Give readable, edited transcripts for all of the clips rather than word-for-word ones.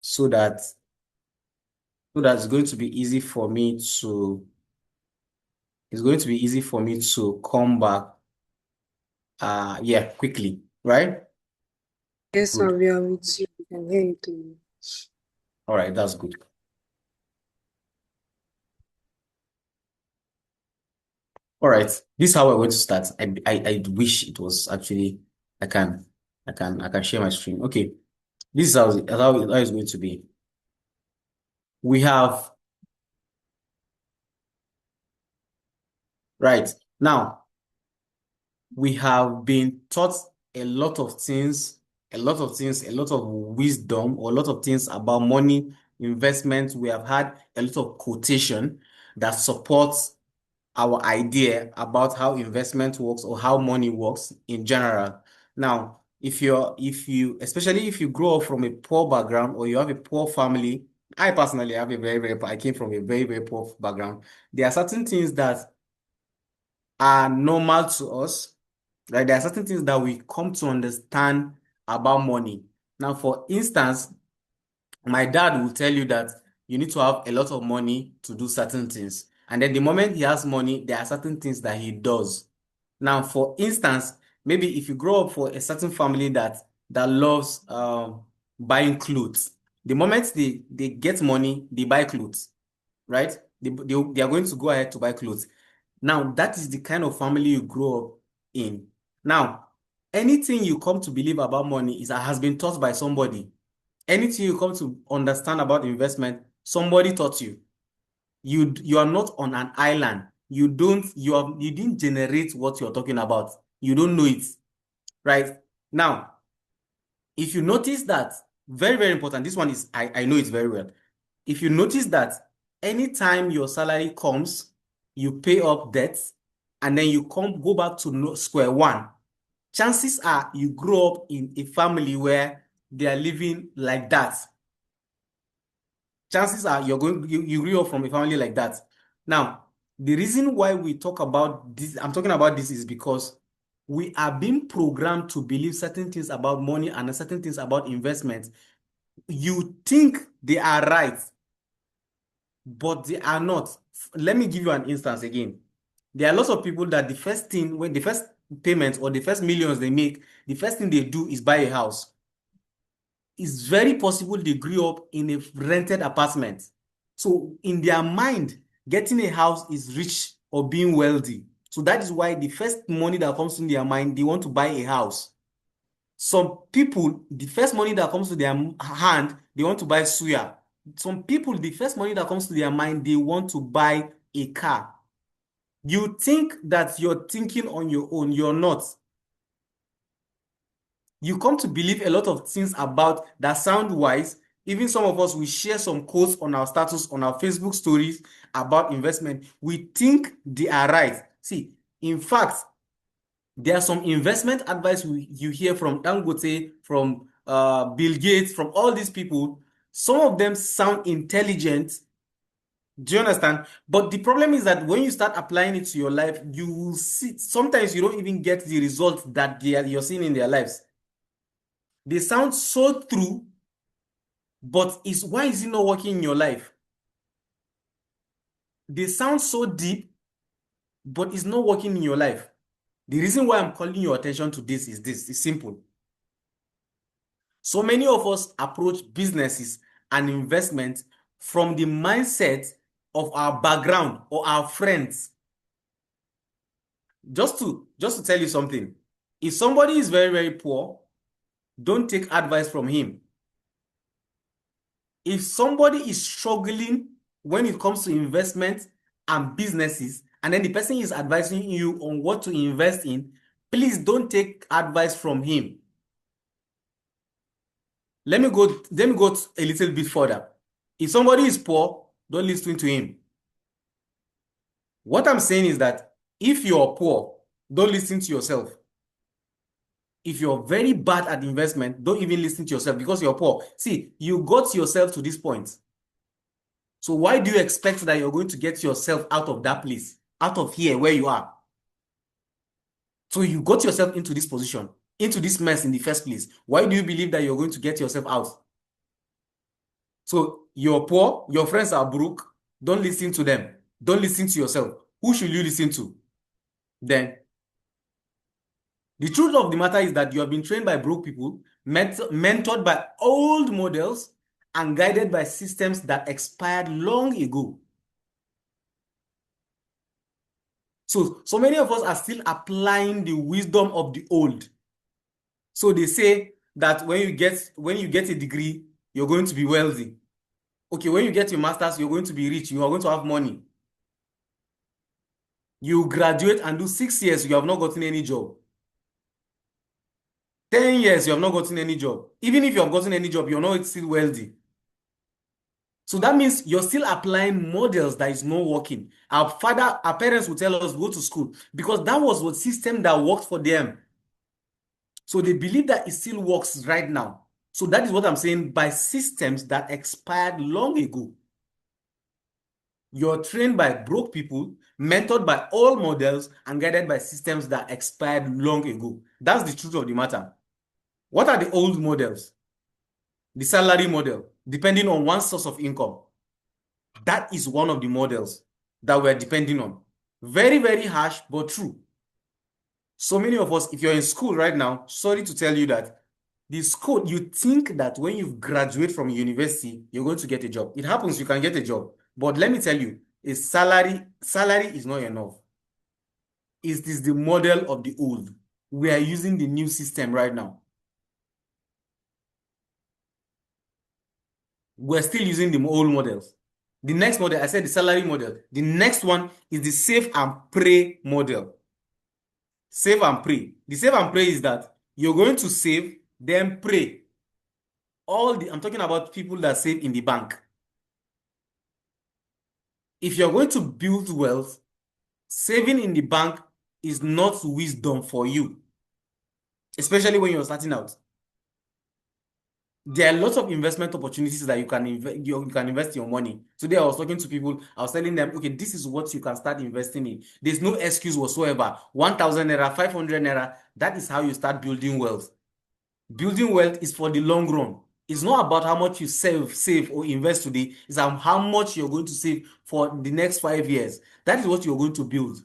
so that it's going to be easy for me to come back yeah, quickly, right? Yes, Good. sir, we are with you. We can hear you clearly. All right, that's good. All right, this is how we're going to start. I wish it was actually I can I can share my screen. Okay, this is how it's going to be. We have right now we have been taught a lot of things, a lot of wisdom, or a lot of things about money, investment. We have had a lot of quotation that supports our idea about how investment works or how money works in general. Now, if you especially if you grow up from a poor background or you have a poor family, I personally have a I came from a very poor background. There are certain things that are normal to us. Like there are certain things that we come to understand about money. Now, for instance, my dad will tell you that you need to have a lot of money to do certain things. And then the moment he has money, there are certain things that he does. Now, for instance, maybe if you grow up for a certain family that loves buying clothes, the moment they get money, they buy clothes, right? They are going to go ahead to buy clothes. Now, that is the kind of family you grow up in. Now, anything you come to believe about money has been taught by somebody. Anything you come to understand about investment, somebody taught you. You are not on an island. You didn't generate what you're talking about. You don't know it, right? Now, if you notice that, very important, this one is I know it very well. If you notice that anytime your salary comes, you pay up debts, and then you go back to square one, chances are you grow up in a family where they are living like that. Chances are you grew up from a family like that. Now, the reason why we talk about this, I'm talking about this, is because we are being programmed to believe certain things about money and certain things about investment. You think they are right, but they are not. Let me give you an instance again. There are lots of people that the first thing, when the first payment or the first millions they make, the first thing they do is buy a house. It's very possible they grew up in a rented apartment. So in their mind, getting a house is rich or being wealthy. So that is why the first money that comes in their mind, they want to buy a house. Some people, the first money that comes to their hand, they want to buy suya. Some people, the first money that comes to their mind, they want to buy a car. You think that you're thinking on your own, you're not. You come to believe a lot of things about that sound wise. Even some of us, we share some quotes on our status, on our Facebook stories about investment. We think they are right. See, in fact, there are some investment advice you hear from Dangote, from Bill Gates, from all these people. Some of them sound intelligent. Do you understand? But the problem is that when you start applying it to your life, you will see sometimes you don't even get the results that you're seeing in their lives. They sound so true, but why is it not working in your life? They sound so deep, but it's not working in your life. The reason why I'm calling your attention to this is this. It's simple. So many of us approach businesses and investment from the mindset of our background or our friends. Just to tell you something, if somebody is very poor, don't take advice from him. If somebody is struggling when it comes to investment and businesses, and then the person is advising you on what to invest in, please don't take advice from him. Let me go a little bit further. If somebody is poor, don't listen to him. What I'm saying is that if you're poor, don't listen to yourself. If you're very bad at investment, don't even listen to yourself because you're poor. See, you got yourself to this point. So why do you expect that you're going to get yourself out of that place, out of here where you are? So you got yourself into this position, into this mess in the first place. Why do you believe that you're going to get yourself out? So you're poor, your friends are broke. Don't listen to them. Don't listen to yourself. Who should you listen to? Then the truth of the matter is that you have been trained by broke people, mentored by old models, and guided by systems that expired long ago. So many of us are still applying the wisdom of the old. So they say that when you get a degree, you're going to be wealthy. Okay, when you get your master's, you're going to be rich. You are going to have money. You graduate and do 6 years, you have not gotten any job. 10 years, you have not gotten any job. Even if you have gotten any job, you're not still wealthy. So that means you're still applying models that is not working. Our parents will tell us go to school because that was what system that worked for them. So they believe that it still works right now. So that is what I'm saying by systems that expired long ago. You're trained by broke people, mentored by all models, and guided by systems that expired long ago. That's the truth of the matter. What are the old models? The salary model, depending on one source of income. That is one of the models that we're depending on. Very, very harsh, but true. So many of us, if you're in school right now, sorry to tell you that the school, you think that when you graduate from university, you're going to get a job. It happens, you can get a job. But let me tell you, salary is not enough. It is the model of the old. We are using the new system right now. We're still using the old models. The next model, I said the salary model. The next one is the save and pray model. Save and pray. The save and pray is that you're going to save, then pray. I'm talking about people that save in the bank. If you're going to build wealth, saving in the bank is not wisdom for you, especially when you're starting out. There are lots of investment opportunities that you can invest your money. Today, I was talking to people, I was telling them, okay, this is what you can start investing in. There's no excuse whatsoever. 1,000 naira, 500 naira, that is how you start building wealth. Building wealth is for the long run. It's not about how much you save or invest today. It's how much you're going to save for the next 5 years. That is what you're going to build.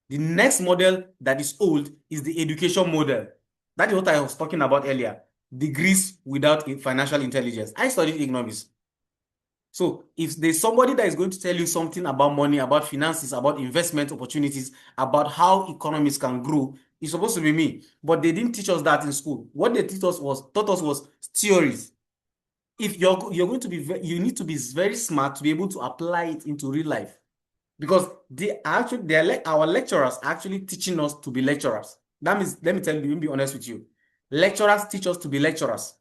The next model that is old is the education model. That is what I was talking about earlier. Degrees without financial intelligence. I studied economics. So if there's somebody that is going to tell you something about money, about finances, about investment opportunities, about how economies can grow, it's supposed to be me. But they didn't teach us that in school. What they taught us was theories. If you're going to be, you need to be very smart to be able to apply it into real life. Because our lecturers are actually teaching us to be lecturers. That means, let me tell you, let me be honest with you. Lecturers teach us to be lecturers.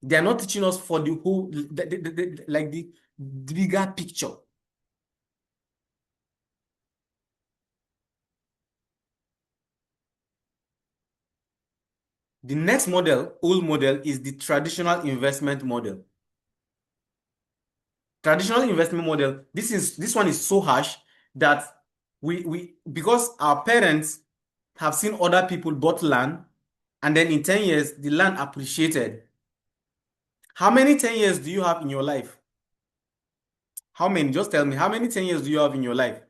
They are not teaching us for the whole, like the bigger picture. The next model, old model, is the traditional investment model. Traditional investment model, this one is so harsh that because our parents have seen other people bought land, and then in 10 years, the land appreciated. How many 10 years do you have in your life? How many? Just tell me, how many 10 years do you have in your life?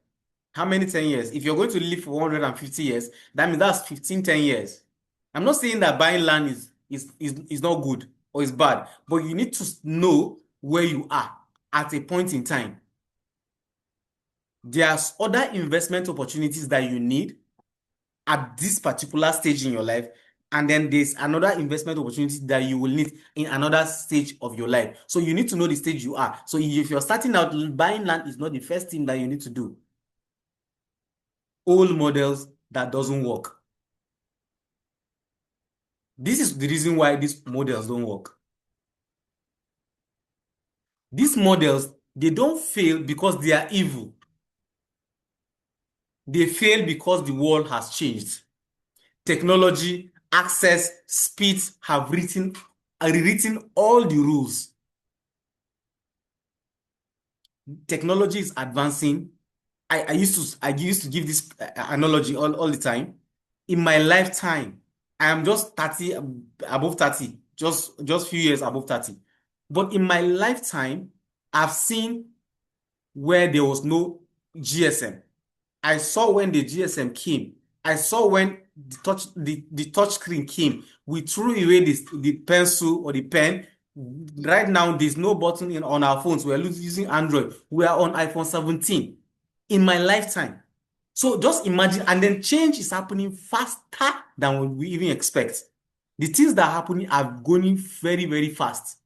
How many 10 years? If you're going to live for 150 years, that means that's 15 10 years. I'm not saying that buying land is not good or is bad, but you need to know where you are at a point in time. There's other investment opportunities that you need at this particular stage in your life, and then there's another investment opportunity that you will need in another stage of your life. So you need to know the stage you are. So if you're starting out, buying land is not the first thing that you need to do. Old models that doesn't work. This is the reason why these models don't work. These models, they don't fail because they are evil. They fail because the world has changed. Technology, access, speed have rewritten all the rules. Technology is advancing. I used to give this analogy all the time. In my lifetime, I am just 30, above 30, just few years above 30. But in my lifetime, I've seen where there was no GSM. I saw when the GSM came. I saw when the touch screen came. We threw away the pencil or the pen. Right now, there's no button on our phones. We are using Android. We are on iPhone 17 in my lifetime. So just imagine, and then change is happening faster than we even expect. The things that are happening are going very, very fast.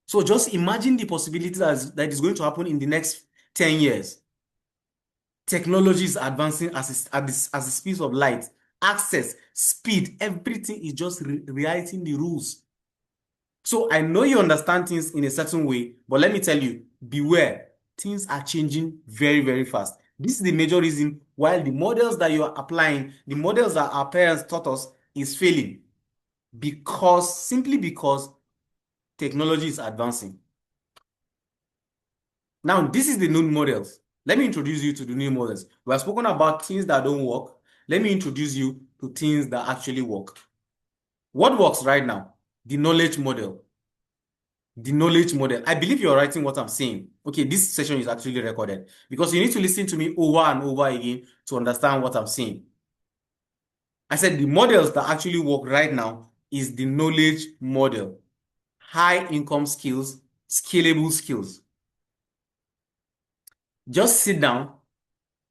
So just imagine the possibilities that is going to happen in the next 10 years. Technology is advancing as the speed of light. Access, speed, everything is just rewriting the rules. So I know you understand things in a certain way, but let me tell you, beware. Things are changing very, very fast. This is the major reason why the models that you are applying, the models that our parents taught us, is failing. Simply because technology is advancing. Now, this is the new models. Let me introduce you to the new models. We have spoken about things that don't work. Let me introduce you to things that actually work. What works right now? The knowledge model. The knowledge model. I believe you're writing what I'm saying. Okay, this session is actually recorded because you need to listen to me over and over again to understand what I'm saying. I said the models that actually work right now is the knowledge model. High income skills, scalable skills. Just sit down.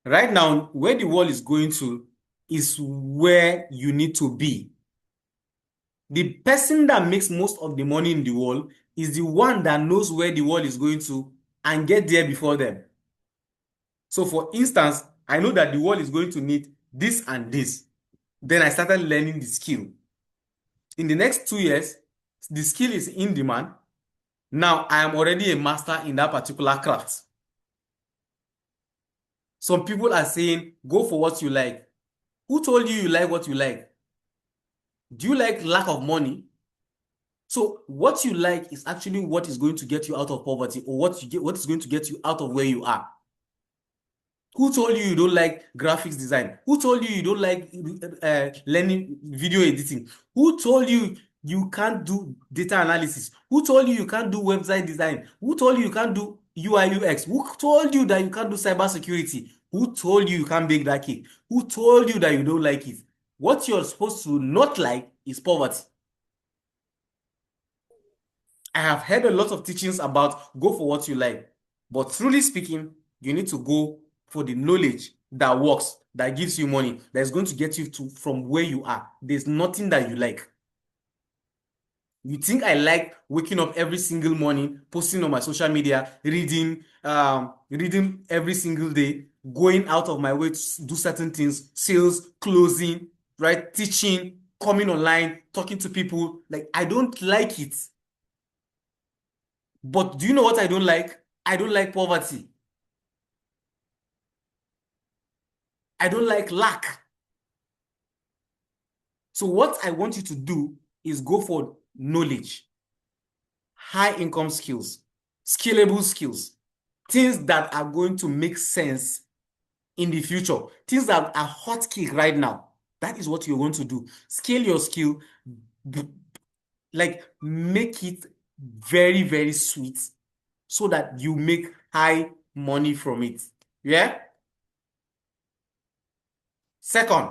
Right now, where the world is going to is where you need to be. The person that makes most of the money in the world is the one that knows where the world is going to and get there before them. So for instance, I know that the world is going to need this and this. Then I started learning the skill. In the next 2 years, the skill is in demand. Now I am already a master in that particular craft. Some people are saying, go for what you like. Who told you you like what you like? Do you like lack of money? So what you like is actually what is going to get you out of poverty, or what is going to get you out of where you are. Who told you you don't like graphics design? Who told you you don't like learning video editing? Who told you you can't do data analysis? Who told you you can't do website design? Who told you you can't do UI UX? Who told you that you can't do cybersecurity? Who told you you can't bake that cake? Who told you that you don't like it? What you're supposed to not like is poverty. I have heard a lot of teachings about go for what you like. But truly speaking, you need to go for the knowledge that works, that gives you money, that is going to get you to from where you are. There's nothing that you like. You think I like waking up every single morning, posting on my social media, reading every single day, going out of my way to do certain things, sales, closing, right? Teaching, coming online, talking to people. Like, I don't like it. But do you know what I don't like? I don't like poverty. I don't like lack. So what I want you to do is go for knowledge, high income skills, scalable skills, things that are going to make sense in the future, things that are hot cake right now. That is what you're going to do. Scale your skill, like make it very, very sweet so that you make high money from it. Yeah? Second,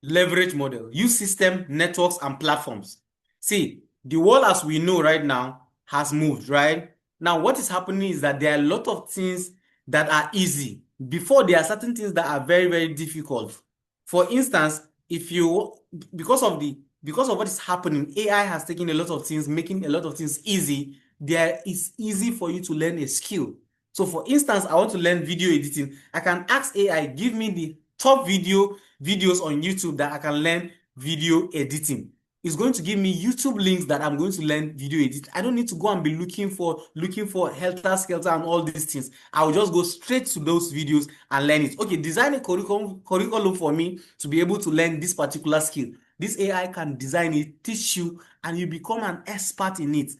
leverage model. Use system, networks, and platforms. See, the world as we know right now has moved, right? Now, what is happening is that there are a lot of things that are easy. Before, there are certain things that are very, very difficult. For instance, if you because of what is happening, AI has taken a lot of things, making a lot of things easy. There is easy for you to learn a skill. So for instance, I want to learn video editing. I can ask AI, give me the top videos on YouTube that I can learn video editing. It's going to give me YouTube links that I'm going to learn video editing. I don't need to go and be looking for helter skelter and all these things. I'll just go straight to those videos and learn it. Okay, design a curriculum for me to be able to learn this particular skill. This AI can design it, teach you, and you become an expert in it.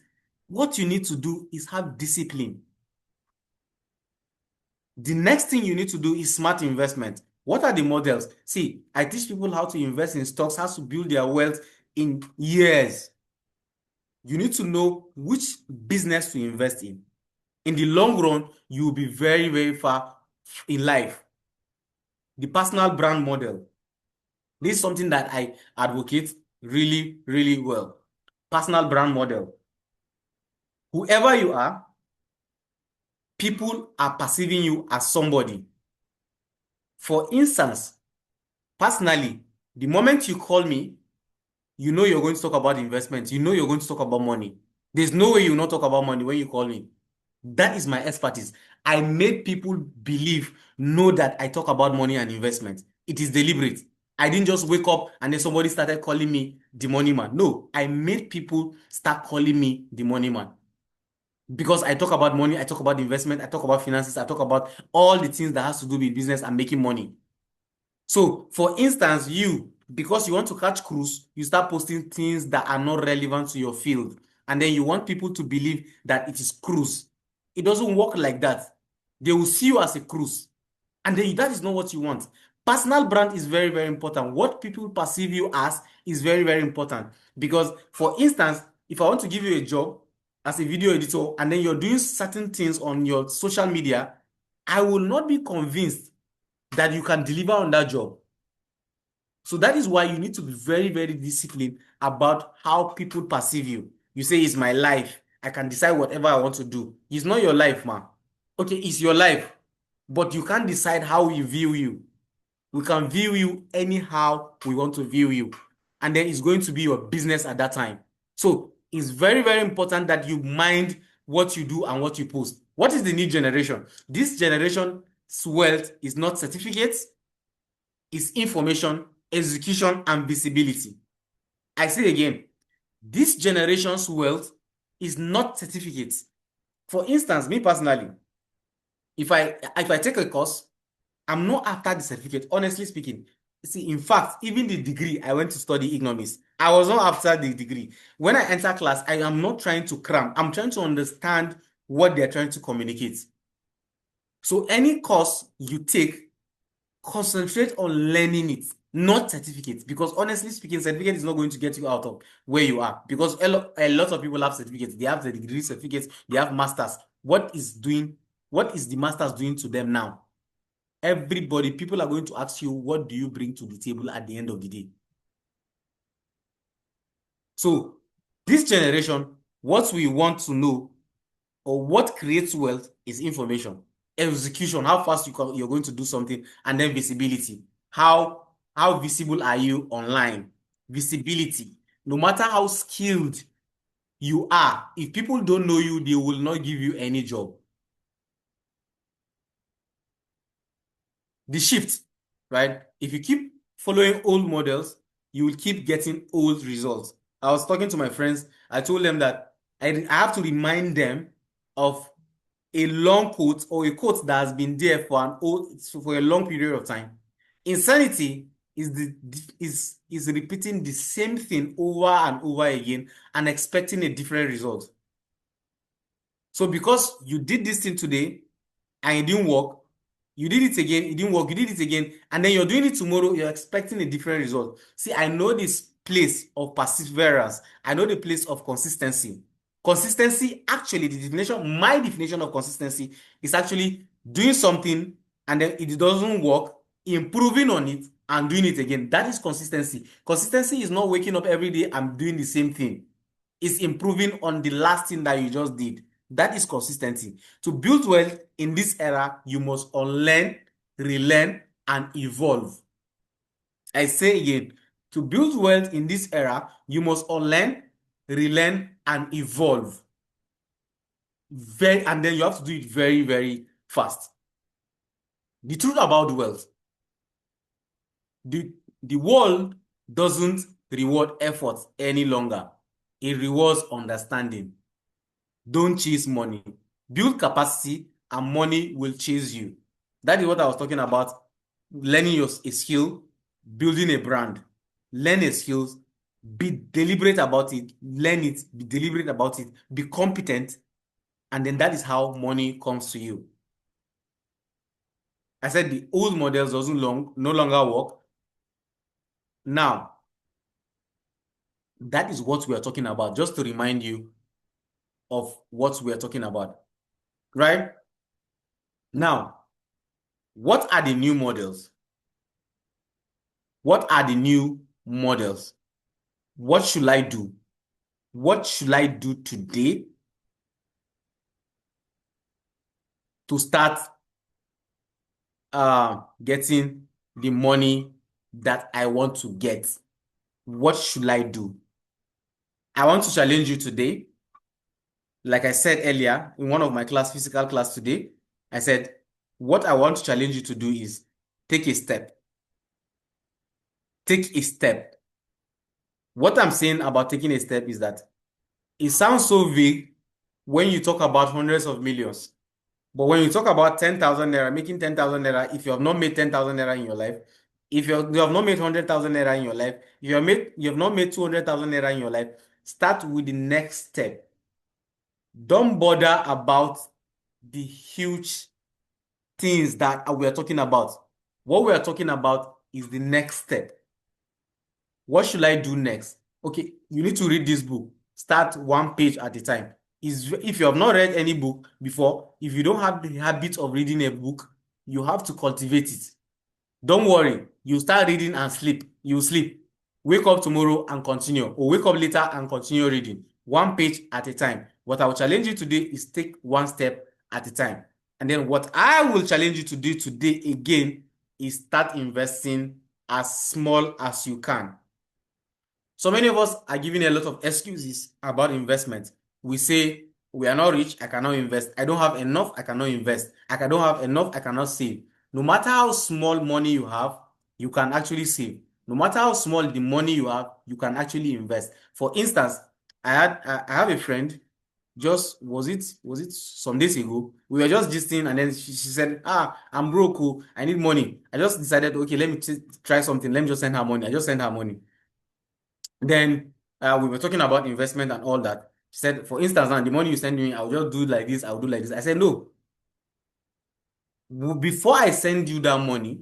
What you need to do is have discipline. The next thing you need to do is smart investment. What are the models? See, I teach people how to invest in stocks, how to build their wealth in years. You need to know which business to invest in. In the long run, you will be very, very far in life. The personal brand model. This is something that I advocate really, really well. Personal brand model. Whoever you are, people are perceiving you as somebody. For instance, personally, the moment you call me, you know you're going to talk about investments. You know you're going to talk about money. There's no way you will not talk about money when you call me. That is my expertise. I made people believe, know that I talk about money and investment. It is deliberate. I didn't just wake up and then somebody started calling me the money man. No, I made people start calling me the money man. Because I talk about money, I talk about investment, I talk about finances, I talk about all the things that has to do with business and making money. So, for instance, because you want to catch cruise, you start posting things that are not relevant to your field. And then you want people to believe that it is cruise. It doesn't work like that. They will see you as a cruise. And then that is not what you want. Personal brand is very, very important. What people perceive you as is very, very important. Because, for instance, if I want to give you a job as a video editor and then you're doing certain things on your social media, I will not be convinced that you can deliver on that job. So that is why you need to be very, very disciplined about how people perceive you. You say, it's my life. I can decide whatever I want to do. It's not your life, man. Okay, it's your life, but you can't decide how we view you. We can view you anyhow we want to view you. And then it's going to be your business at that time. So it's very, very important that you mind what you do and what you post. What is the new generation? This generation's wealth is not certificates, it's information, execution, and visibility. I say again, this generation's wealth is not certificates. For instance, me personally, if I take a course, I'm not after the certificate, honestly speaking. See, in fact, even the degree, I went to study economics. I was not after the degree. When I enter class, I am not trying to cram. I'm trying to understand what they're trying to communicate. So any course you take, concentrate on learning it, not certificates. Because honestly speaking, certificate is not going to get you out of where you are. Because a lot of people have certificates. They have the degree certificates, they have masters. What is the masters doing to them now? Everybody, people are going to ask you, what do you bring to the table at the end of the day? So this generation, what we want to know or what creates wealth is information, execution, how fast you're going to do something, and then visibility. How visible are you online? Visibility. No matter how skilled you are, if people don't know you, they will not give you any job. The shift, right? If you keep following old models, you will keep getting old results. I was talking to my friends. I told them that I have to remind them of a long quote or a quote that has been there for a long period of time. Insanity is repeating the same thing over and over again and expecting a different result. So because you did this thing today and it didn't work, you did it again, it didn't work, you did it again, and then you're doing it tomorrow, you're expecting a different result. See, I know this place of perseverance. I know the place of consistency. Consistency, actually, my definition of consistency is actually doing something and then it doesn't work, improving on it and doing it again. That is consistency. Consistency is not waking up every day and doing the same thing. It's improving on the last thing that you just did. That is consistency. To build wealth in this era, you must unlearn, relearn, and evolve. I say again, to build wealth in this era, you must unlearn, relearn, and evolve. And then you have to do it very, very fast. The truth about wealth, the, the world doesn't reward effort any longer. It rewards understanding. Don't chase money. Build capacity and money will chase you. That is what I was talking about. Learning a skill, building a brand. Learn a skill, be deliberate about it, learn it, be deliberate about it, be competent, and then that is how money comes to you. I said the old models doesn't no longer work. Now, that is what we are talking about, just to remind you of what we are talking about, right? Now, what are the new models? What are the new models? What should I do? What should I do today to start getting the money that I want to get? What should I do? I want to challenge you today. Like I said earlier in one of my physical class today, I said, what I want to challenge you to do is take a step. Take a step. What I'm saying about taking a step is that it sounds so vague when you talk about hundreds of millions. But when you talk about 10,000 naira, making 10,000 naira, if you have not made 10,000 naira in your life, if you have not made 100,000 naira in your life, if you have not made 200,000 naira in your life, start with the next step. Don't bother about the huge things that we are talking about. What we are talking about is the next step. What should I do next? Okay, you need to read this book. Start one page at a time. If you have not read any book before, if you don't have the habit of reading a book, you have to cultivate it. Don't worry, you start reading and sleep. You sleep. Wake up tomorrow and continue, or wake up later and continue reading. One page at a time. What I will challenge you today is take one step at a time. And then what I will challenge you to do today again is start investing as small as you can. So many of us are giving a lot of excuses about investment. We say, we are not rich, I cannot invest. I don't have enough, I cannot invest. I don't have enough, I cannot save. No matter how small money you have, you can actually save. No matter how small the money you have, you can actually invest. For instance, I have a friend, just was it some days ago, we were just gisting, and then she said, I'm broke, oh, I need money. I just decided, okay, let me try something. Let me just send her money. I just sent her money. Then we were talking about investment and all that. She said, for instance, now the money you send me, I'll just do like this, I'll do like this. I said, no. Before I send you that money,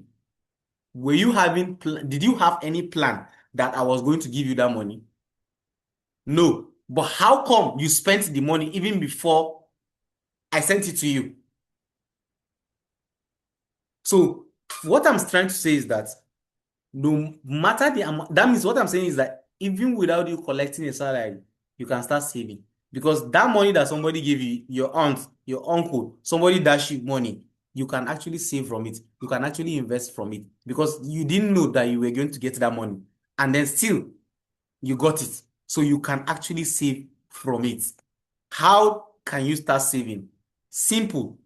did you have any plan that I was going to give you that money? No. But how come you spent the money even before I sent it to you? So what I'm trying to say is that no matter the amount, that means what I'm saying is that even without you collecting a salary, you can start saving. Because that money that somebody gave you, your aunt, your uncle, somebody dash you money, you can actually save from it. You can actually invest from it. Because you didn't know that you were going to get that money. And then still, you got it. So you can actually save from it. How can you start saving? Simple.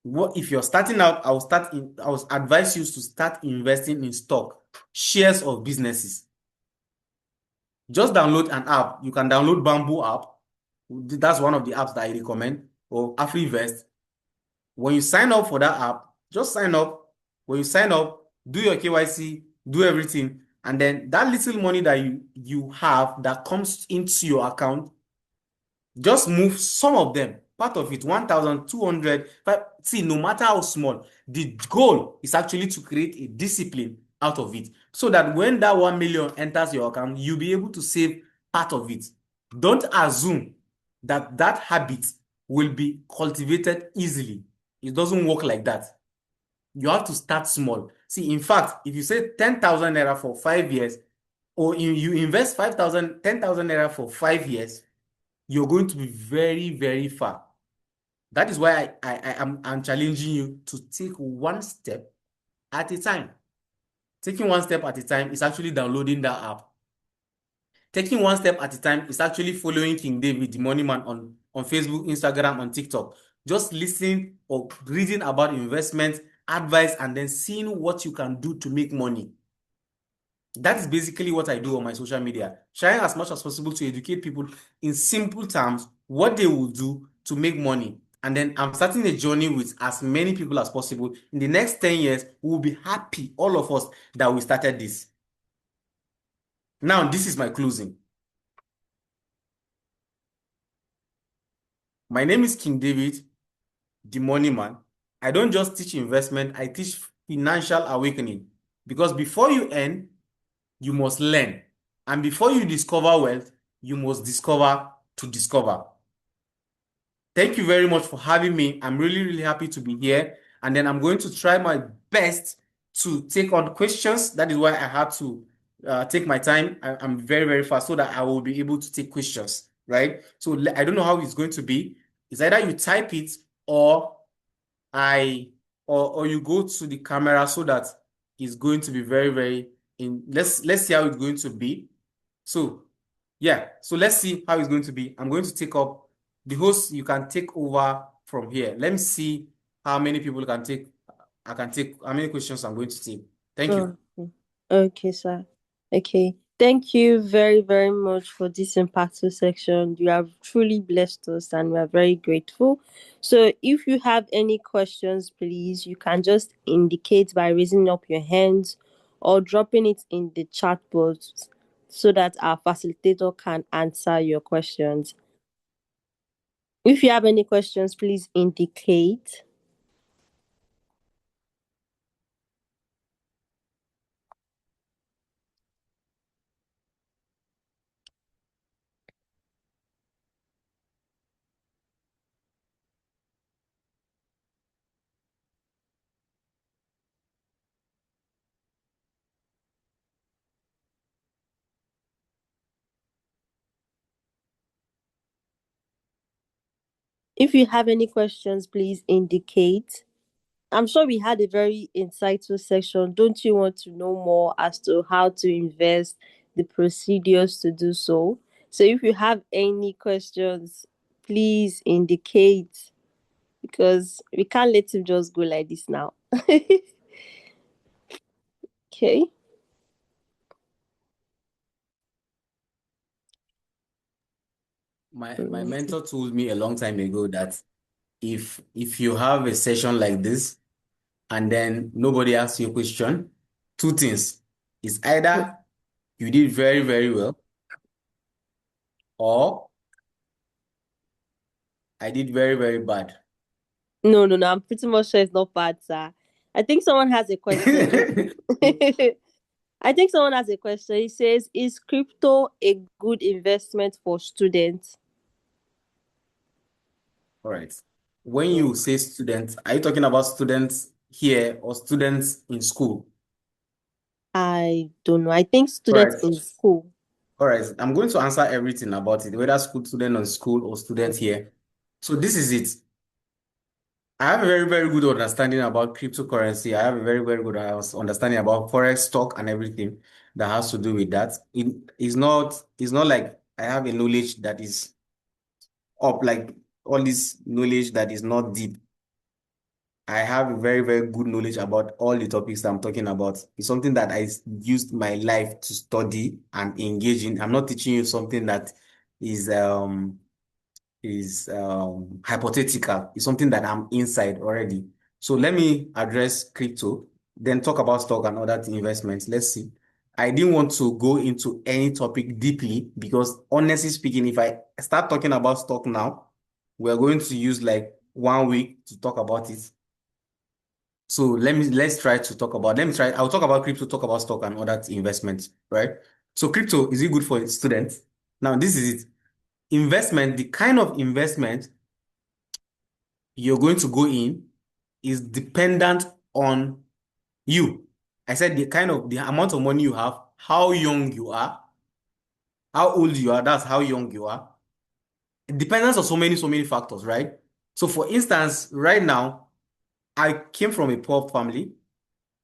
What if you're starting out? I will advise you to start investing in stock, shares of businesses. Just download an app. You can download Bamboo app. That's one of the apps that I recommend, or AfriVest. When you sign up for that app, just sign up. When you sign up, do your KYC, do everything, and then that little money that you have that comes into your account, just move some of them, part of it, 1,000, 200. See, no matter how small, the goal is actually to create a discipline out of it so that when that 1 million enters your account, you'll be able to save part of it. Don't assume that that habit will be cultivated easily. It doesn't work like that. You have to start small. See, in fact, if you say 10,000 naira for 5 years, or you invest 5,000, 10,000 naira for 5 years, you're going to be very, very far. That is why I'm challenging you to take one step at a time. Taking one step at a time is actually downloading that app. Taking one step at a time is actually following King David, the money man, on Facebook, Instagram, and TikTok. Just listening or reading about investment advice and then seeing what you can do to make money. That is basically what I do on my social media, trying as much as possible to educate people in simple terms what they will do to make money. And then I'm starting a journey with as many people as possible. In the next 10 years, we will be happy, all of us, that we started this. Now, this is my closing. My name is King David, the Money Man, I don't just teach investment, I teach financial awakening. Because before you earn, you must learn. And before you discover wealth, you must discover to discover. Thank you very much for having me. I'm really, really happy to be here. And then I'm going to try my best to take on questions. That is why I had to take my time. I'm very, very fast so that I will be able to take questions, right? So I don't know how it's going to be. It's either you type it or I or you go to the camera so that it's going to be very, very in. Let's see how it's going to be. So yeah, so let's see how it's going to be. I'm going to take up the host. You can take over from here. Let me see how many people can take. I can take how many questions I'm going to take. Thank you. Oh, okay, sir. Okay. Thank you very, very much for this impactful section. You have truly blessed us and we are very grateful. So, if you have any questions, please, you can just indicate by raising up your hands or dropping it in the chat box so that our facilitator can answer your questions. If you have any questions, please indicate. If you have any questions, please indicate. I'm sure we had a very insightful section. Don't you want to know more as to how to invest, the procedures to do so? So if you have any questions, please indicate because we can't let him just go like this now. Okay. My Okay. mentor told me a long time ago that if you have a session like this and then nobody asks you a question, two things. It's either you did very, very well, or I did very, very bad. No, no, no. I'm pretty much sure it's not bad, sir. I think someone has a question. I think someone has a question. He says, "Is crypto a good investment for students?" All right. When you Mm. say students, are you talking about students here or students in school? I don't know. I think All right. students in school. All right. I'm going to answer everything about it, whether school student or school or student here. So this is it. I have a very, very good understanding about cryptocurrency. I have a very, very good understanding about forex stock and everything that has to do with that. It's not like I have a knowledge that is up, like all this knowledge that is not deep. I have a very, very good knowledge about all the topics that I'm talking about. It's something that I used my life to study and engage in. I'm not teaching you something that is hypothetical. It's something that I'm inside already. So let me address crypto, then talk about stock and other investments. Let's see. I didn't want to go into any topic deeply because honestly speaking, if I start talking about stock now, we're going to use like 1 week to talk about it. So let's try to talk about, let me try, I'll talk about crypto, talk about stock and other investments, right? So crypto, is it good for students? Now, this is it. Investment, the kind of investment you're going to go in is dependent on you. I said the amount of money you have, how young you are, how old you are, that's how young you are. It depends on so many factors, right? So for instance, right now, I came from a poor family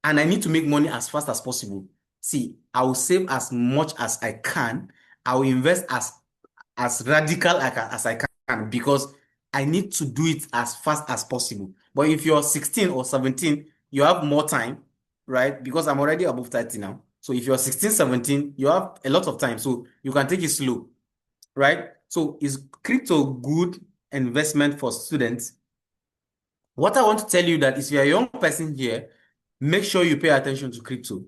and I need to make money as fast as possible. See, I will save as much as I can. I will invest as radical as I can because I need to do it as fast as possible. But if you're 16 or 17, you have more time, right? Because I'm already above 30 now. So if you're 16, 17, you have a lot of time. So you can take it slow, right? So is crypto good investment for students? What I want to tell you that if you're a young person here, make sure you pay attention to crypto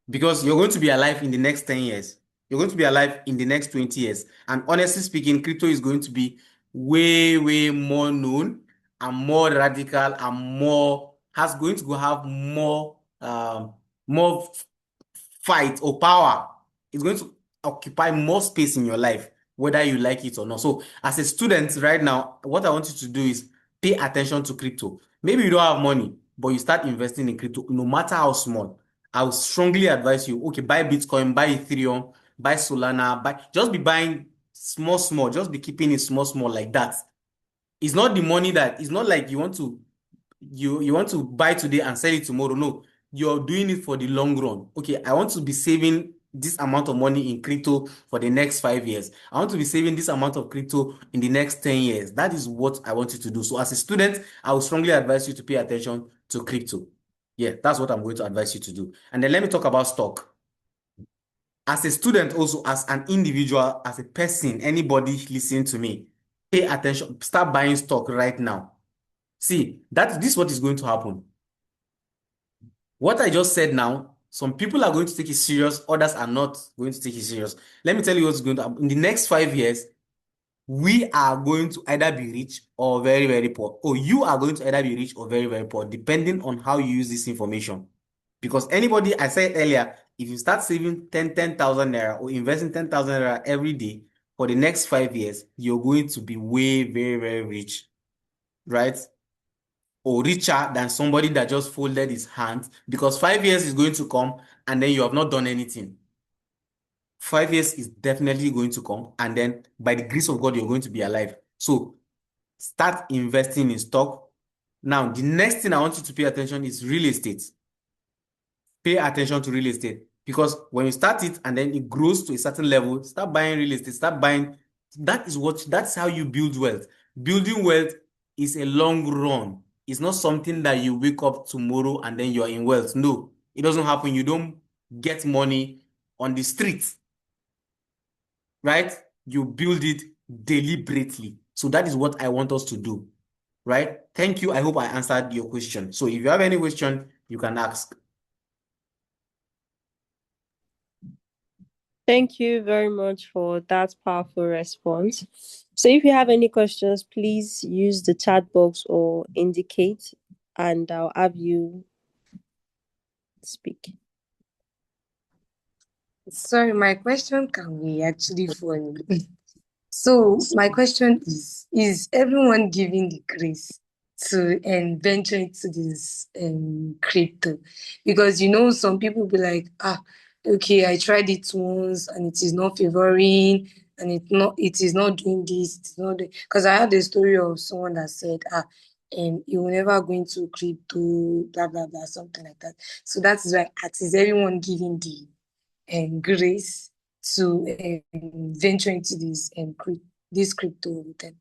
because you're going to be alive in the next 10 years. You're going to be alive in the next 20 years. And honestly speaking, crypto is going to be way, way more known and more radical and more has going to go have more fight or power. It's going to occupy more space in your life, whether you like it or not. So as a student right now, what I want you to do is pay attention to crypto. Maybe you don't have money, but you start investing in crypto, no matter how small. I would strongly advise you, okay, buy Bitcoin, buy Ethereum, buy Solana, just be buying small, small, just be keeping it small, small like that. It's not the money it's not like you want to buy today and sell it tomorrow. No, you're doing it for the long run. Okay, I want to be saving this amount of money in crypto for the next 5 years. I want to be saving this amount of crypto in the next 10 years. That is what I want you to do. So as a student, I would strongly advise you to pay attention to crypto. Yeah, that's what I'm going to advise you to do. And then let me talk about stock. As a student, also as an individual, as a person, anybody listening to me, pay attention, start buying stock right now. See, this is what is going to happen. What I just said now, some people are going to take it serious, others are not going to take it serious. Let me tell you what's going to happen. In the next 5 years, we are going to either be rich or very, very poor. Or you are going to either be rich or very, very poor, depending on how you use this information. Because anybody, I said earlier, if you start saving 10,000 naira or investing 10,000 naira every day for the next 5 years, you're going to be way, very, very rich, right? Or richer than somebody that just folded his hands, because 5 years is going to come and then you have not done anything. 5 years is definitely going to come, and then by the grace of God, you're going to be alive. So start investing in stock. Now, the next thing I want you to pay attention is real estate. Pay attention to real estate, because when you start it and then it grows to a certain level, start buying real estate, start buying. That's how you build wealth. Building wealth is a long run. It's not something that you wake up tomorrow and then you're in wealth. No, it doesn't happen. You don't get money on the street, right? You build it deliberately. So that is what I want us to do, right? Thank you. I hope I answered your question. So if you have any question, you can ask. Thank you very much for that powerful response. So, if you have any questions, please use the chat box or indicate, and I'll have you speak. Sorry, my question can be actually funny. So my question is everyone giving the grace to venture into this crypto? Because some people be like, okay, I tried it once and it is not favoring, and it is not doing this, it's not doing, because I had a story of someone that said, you will never go into crypto, blah blah blah, something like that. So that is why is everyone giving the grace to venture into this crypto with them.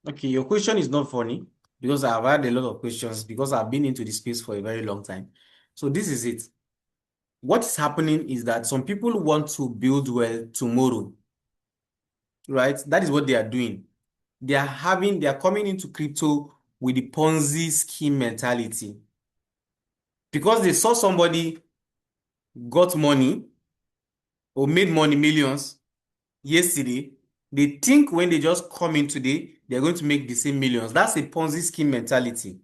Okay, your question is not funny, because I've had a lot of questions, because I've been into the space for a very long time. So this is it. What is happening is that some people want to build wealth tomorrow, right? That is what they are doing. They are coming into crypto with the Ponzi scheme mentality, because they saw somebody got money or made money, millions, yesterday. They think when they just come in today, they're going to make the same millions. That's a Ponzi scheme mentality.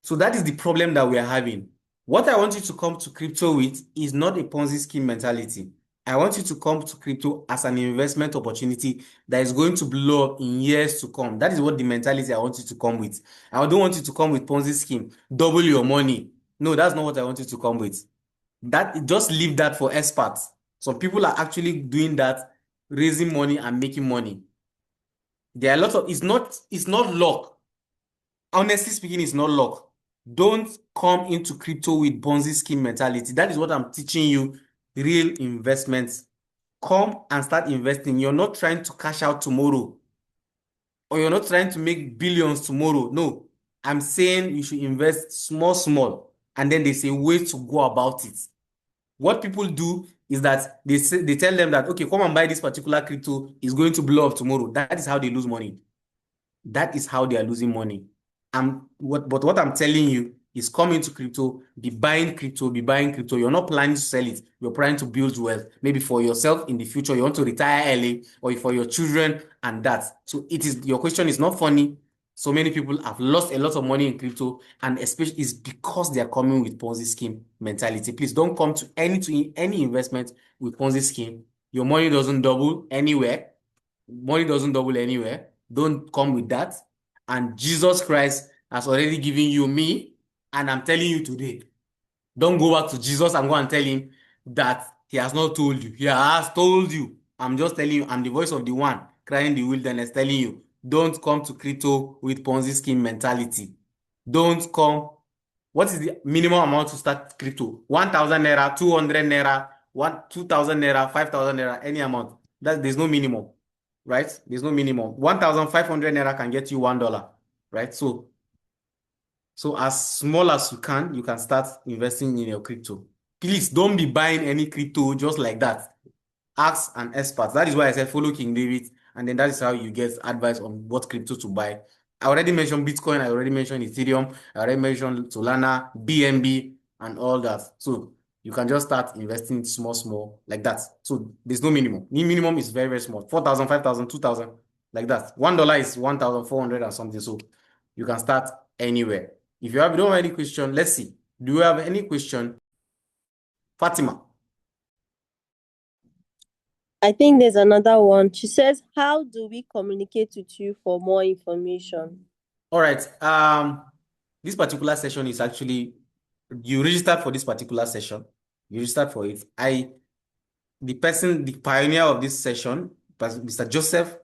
So that is the problem that we are having. What I want you to come to crypto with is not a Ponzi scheme mentality. I want you to come to crypto as an investment opportunity that is going to blow up in years to come. That is what the mentality I want you to come with. I don't want you to come with Ponzi scheme, double your money. No, that's not what I want you to come with. Just leave that for experts. Some people are actually doing that, raising money and making money. There are a lot of, it's not luck. Honestly speaking, it's not luck. Don't come into crypto with Ponzi scheme mentality. That is what I'm teaching you. Real investments. Come and start investing. You're not trying to cash out tomorrow, or you're not trying to make billions tomorrow. No, I'm saying you should invest small, small, and then there's a way to go about it. What people do is that they tell them that, okay, come and buy this particular crypto, it's going to blow up tomorrow. That is how they lose money. That is how they are losing money. But what I'm telling you is come into crypto, be buying crypto, be buying crypto. You're not planning to sell it. You're planning to build wealth. Maybe for yourself in the future, you want to retire early, or for your children and that. So your question is not funny. So many people have lost a lot of money in crypto, and especially it's because they are coming with Ponzi scheme mentality. Please don't come to any investment with Ponzi scheme. Your money doesn't double anywhere. Money doesn't double anywhere. Don't come with that. And Jesus Christ has already given you me, and I'm telling you today, don't go back to Jesus and go and tell him that he has not told you. He has told you. I'm just telling you, I'm the voice of the one crying in the wilderness, telling you, don't come to crypto with Ponzi scheme mentality. Don't come. What is the minimum amount to start crypto? 1,000 naira, 200 naira, 2,000 naira, 5,000 naira, any amount. There's no minimum, right? There's no minimum. 1,500 naira can get you $1, right? So as small as you can start investing in your crypto. Please don't be buying any crypto just like that. Ask an expert. That is why I said follow King David, and then that is how you get advice on what crypto to buy. I already mentioned Bitcoin, I already mentioned Ethereum, I already mentioned Solana, BNB, and all that. So you can just start investing small, like that. So there's no minimum. The minimum is very, very small. 4,000, 5,000, 2,000, like that. $1 is 1,400 or something. So you can start anywhere. If you don't have any question, let's see. Do you have any question? Fatima. I think there's another one. She says, how do we communicate with you for more information? All right. This particular session is actually, you registered for this particular session. You registered for it. The pioneer of this session, Mr. Joseph,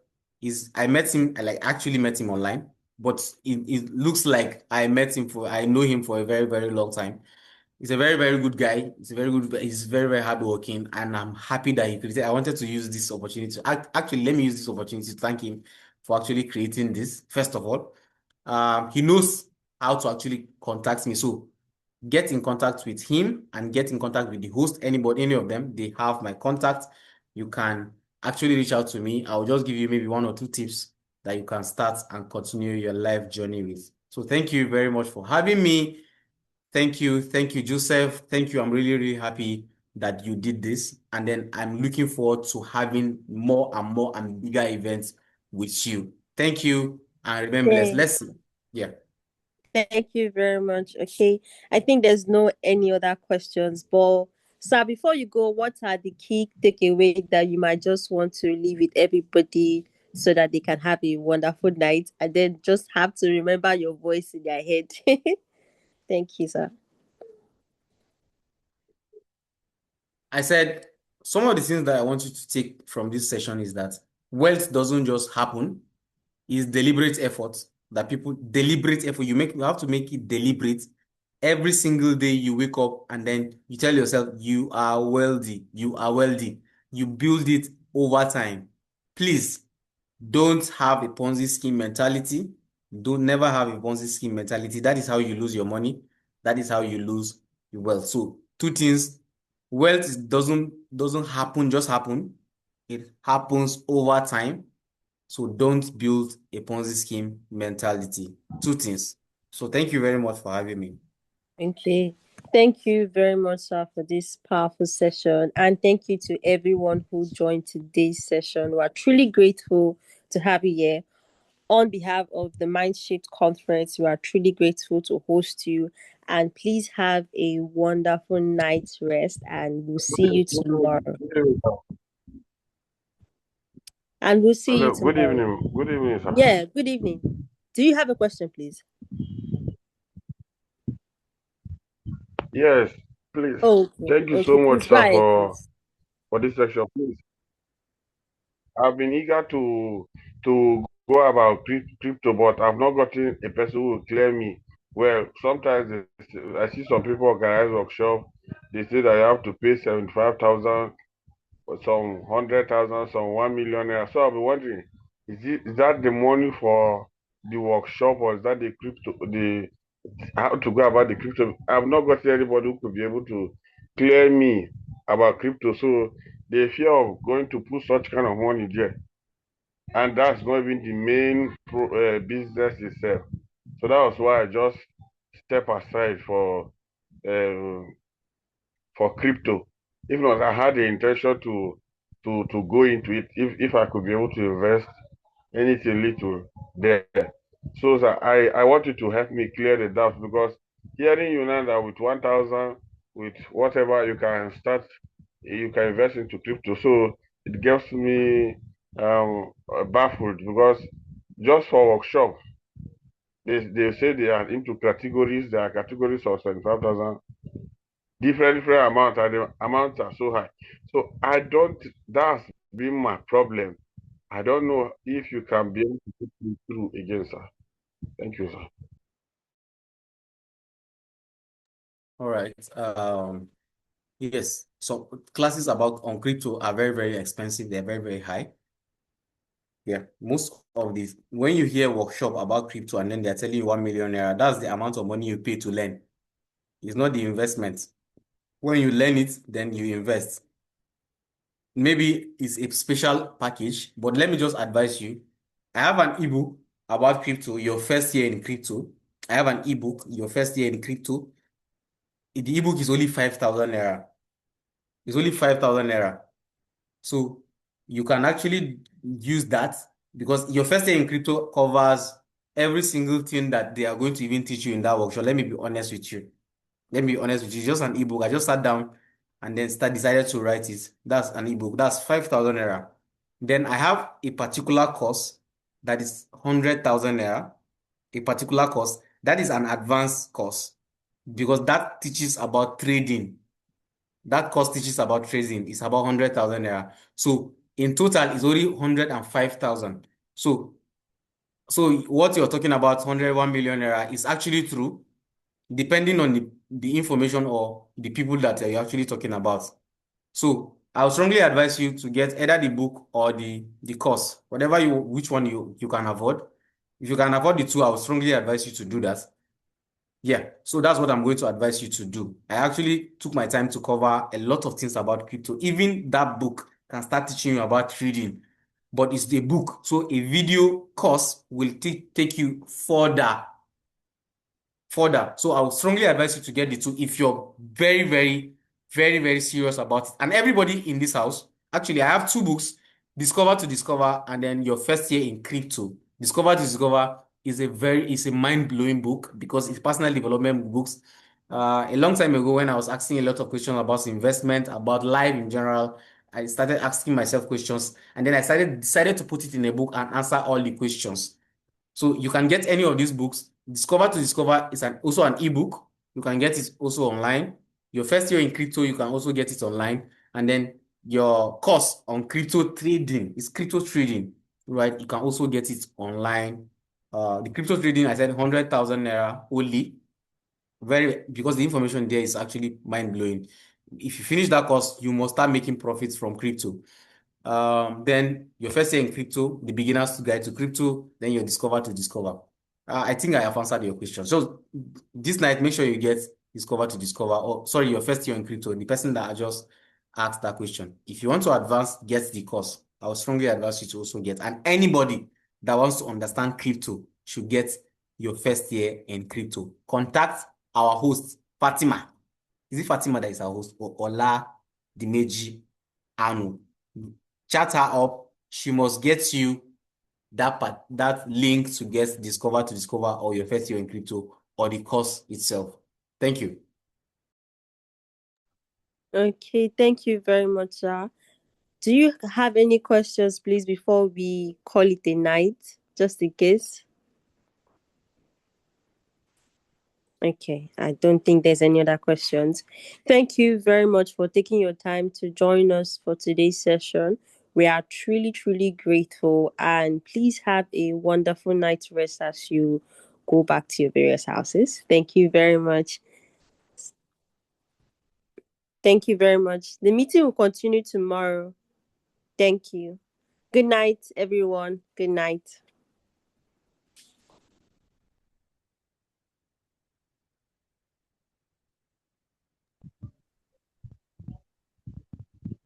I met him, I actually met him online, but it looks like I know him for a very, very long time. He's a very, very good guy. He's very, very hardworking, and I'm happy that he created. I wanted to use this opportunity. Actually, let me use this opportunity to thank him for actually creating this. First of all, he knows how to actually contact me. So get in contact with him and get in contact with the host. Any of them, they have my contact. You can actually reach out to me. I'll just give you maybe 1 or 2 tips that you can start and continue your life journey with. So thank you very much for having me. Thank you, Joseph. Thank you. I'm really, really happy that you did this. And then I'm looking forward to having more and more and bigger events with you. Thank you, and remember, Okay. let's see. Yeah. Thank you very much. Okay. I think there's no any other questions, but sir, before you go, what are the key takeaways that you might just want to leave with everybody so that they can have a wonderful night and then just have to remember your voice in their head? Thank you, sir. I said some of the things that I want you to take from this session is that wealth doesn't just happen. It's deliberate effort deliberate effort. You have to make it deliberate. Every single day you wake up and then you tell yourself you are wealthy. You are wealthy. You build it over time. Please don't have a Ponzi scheme mentality. Don't never have a Ponzi scheme mentality. That is how you lose your money. That is how you lose your wealth. So 2 things. Wealth doesn't just happen. It happens over time. So don't build a Ponzi scheme mentality. 2 things. So thank you very much for having me. Okay. Thank you very much, sir, for this powerful session. And thank you to everyone who joined today's session. We are truly grateful to have you here. On behalf of the Mindshift Conference, we are truly grateful to host you. And please have a wonderful night's rest. And we'll see you tomorrow. And we'll see you Hello, good tomorrow. evening. Good evening, sir. Yeah, good evening. Do you have a question, please? Yes, please. Okay, Thank you so okay, please much, go sir, ahead, please. for this section. Please, I've been eager to go about crypto, but I've not gotten a person who will clear me. Well, sometimes I see some people organize workshop. They say that you have to pay 75,000, some 100,000, some 1 million naira. So I'll be wondering, is that the money for the workshop, or is that the crypto the how to go about the crypto? I've not got anybody who could be able to clear me about crypto. So the fear of going to put such kind of money there, and that's not even the main business itself. So that was why I just step aside for crypto. If not, I had the intention to go into it if I could be able to invest anything little there. So that I want you to help me clear the doubts, because hearing you now that with 1,000, with whatever you can invest into crypto. So it gets me baffled, because just for workshop, they say they are into categories. There are categories of 75,000, different amounts, and the amounts are so high. So that's been my problem. I don't know if you can be able to put me through again, sir. Thank you, sir. All right. Yes. So classes about on crypto are very, very expensive. They're very, very high. Yeah. Most of these, when you hear workshop about crypto and then they're telling you 1 million naira, that's the amount of money you pay to learn. It's not the investment. When you learn it, then you invest. Maybe it's a special package, but let me just advise you. I have an ebook about crypto, your first year in crypto. I have an ebook, your first year in crypto. The ebook is only 5,000 naira. It's only 5,000 naira. So you can actually use that because your first year in crypto covers every single thing that they are going to even teach you in that workshop. Let me be honest with you. Let me be honest with you. It's just an ebook. I just sat down and then decided to write it. That's an ebook. That's 5,000 naira. Then I have a particular course that is 100,000 naira. A particular course that is an advanced course because that teaches about trading. That course teaches about trading. It's about 100,000 naira. So in total, it's only 105,000. So what you're talking about, 101 million naira, is actually true, depending on the information or the people that you're actually talking about. So I would strongly advise you to get either the book or the course, which one you can afford. If you can afford the two, I would strongly advise you to do that. Yeah, so that's what I'm going to advise you to do. I actually took my time to cover a lot of things about crypto. Even that book can start teaching you about trading, but it's the book. So a video course will take you further. So I would strongly advise you to get the two if you're very, very, very, very serious about it. And everybody in this house, actually, I have two books, Discover to Discover, and then your first year in crypto. Discover to Discover is a mind-blowing book because it's personal development books. A long time ago, when I was asking a lot of questions about investment, about life in general, I started asking myself questions, and then decided to put it in a book and answer all the questions. So you can get any of these books. Discover to Discover is also an ebook. You can get it also online. Your first year in crypto, you can also get it online. And then your course on crypto trading is crypto trading, right? You can also get it online. The crypto trading, I said 100,000 naira only. Because the information there is actually mind blowing. If you finish that course, you must start making profits from crypto. Then your first year in crypto, the beginner's guide to crypto, then your discover to discover. I think I have answered your question. So this night, make sure you get discover to discover, or sorry, your first year in crypto, the person that I just asked that question. If you want to advance, get the course. I would strongly advise you to also get. And anybody that wants to understand crypto should get your first year in crypto. Contact our host, Fatima. Is it Fatima that is our host, or Ola Dimeji Anu? Chat her up. She must get you that link to get Discover to Discover or your first year in crypto or the course itself. Thank you. Okay, thank you very much, sir. Do you have any questions, please, before we call it a night, just in case? Okay, I don't think there's any other questions. Thank you very much for taking your time to join us for today's session. We are truly, truly grateful, and please have a wonderful night's rest as you go back to your various houses. Thank you very much. Thank you very much. The meeting will continue tomorrow. Thank you. Good night, everyone. Good night.